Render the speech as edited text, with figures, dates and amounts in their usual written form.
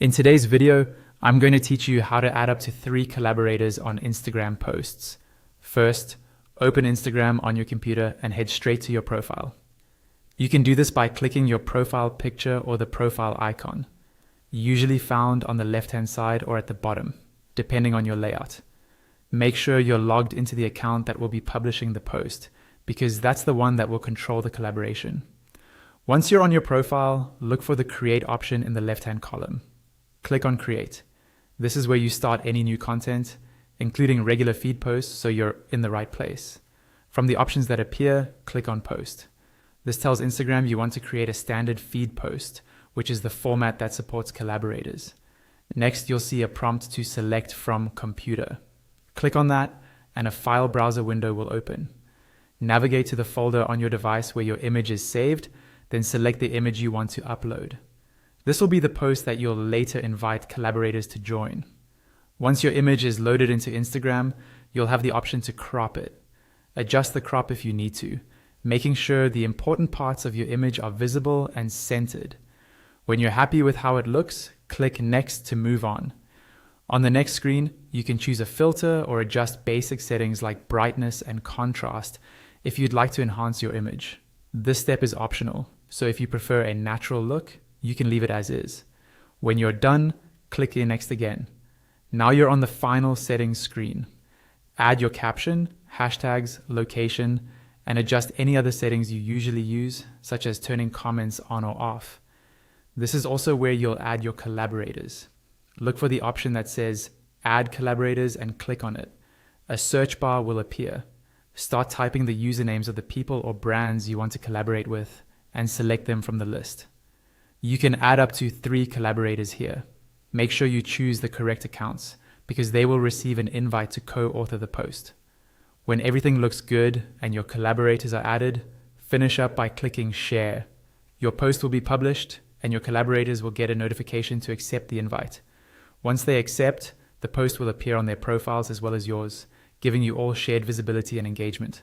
In today's video, I'm going to teach you how to add up to 3 collaborators on Instagram posts. First, open Instagram on your computer and head straight to your profile. You can do this by clicking your profile picture or the profile icon, usually found on the left-hand side or at the bottom, depending on your layout. Make sure you're logged into the account that will be publishing the post, because that's the one that will control the collaboration. Once you're on your profile, look for the Create option in the left-hand column. Click on Create. This is where you start any new content, including regular feed posts, so you're in the right place. From the options that appear, click on Post. This tells Instagram you want to create a standard feed post, which is the format that supports collaborators. Next, you'll see a prompt to select from computer. Click on that, and a file browser window will open. Navigate to the folder on your device where your image is saved, then select the image you want to upload. This will be the post that you'll later invite collaborators to join. Once your image is loaded into Instagram, you'll have the option to crop it. Adjust the crop if you need to, making sure the important parts of your image are visible and centered. When you're happy with how it looks, click Next to move on. On the next screen, you can choose a filter or adjust basic settings like brightness and contrast if you'd like to enhance your image. This step is optional, so if you prefer a natural look, you can leave it as is. When you're done, click the Next again. Now you're on the final settings screen. Add your caption, hashtags, location, and adjust any other settings you usually use, such as turning comments on or off. This is also where you'll add your collaborators. Look for the option that says Add Collaborators and click on it. A search bar will appear. Start typing the usernames of the people or brands you want to collaborate with and select them from the list. You can add up to 3 collaborators here. Make sure you choose the correct accounts because they will receive an invite to co-author the post. When everything looks good and your collaborators are added, finish up by clicking Share. Your post will be published and your collaborators will get a notification to accept the invite. Once they accept, the post will appear on their profiles as well as yours, giving you all shared visibility and engagement.